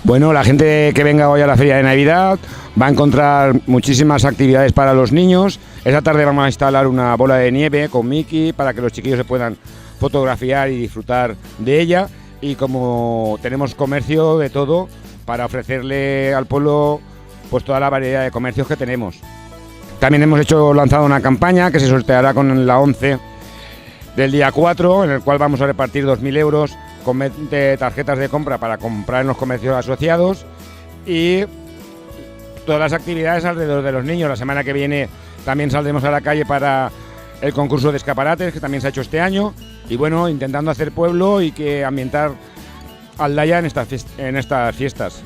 Bueno, la gente que venga hoy a la Feria de Navidad va a encontrar muchísimas actividades para los niños. Esta tarde vamos a instalar una bola de nieve con Mickey para que los chiquillos se puedan fotografiar y disfrutar de ella. Y como tenemos comercio de todo, para ofrecerle al pueblo pues toda la variedad de comercios que tenemos. También hemos lanzado una campaña que se sorteará con la 11 del día 4, en el cual vamos a repartir 2.000 euros con 20 tarjetas de compra para comprar en los comercios asociados y todas las actividades alrededor de los niños. La semana que viene también saldremos a la calle para el concurso de escaparates, que también se ha hecho este año, y bueno, intentando hacer pueblo y que ambientar Aldaya en estas fiestas.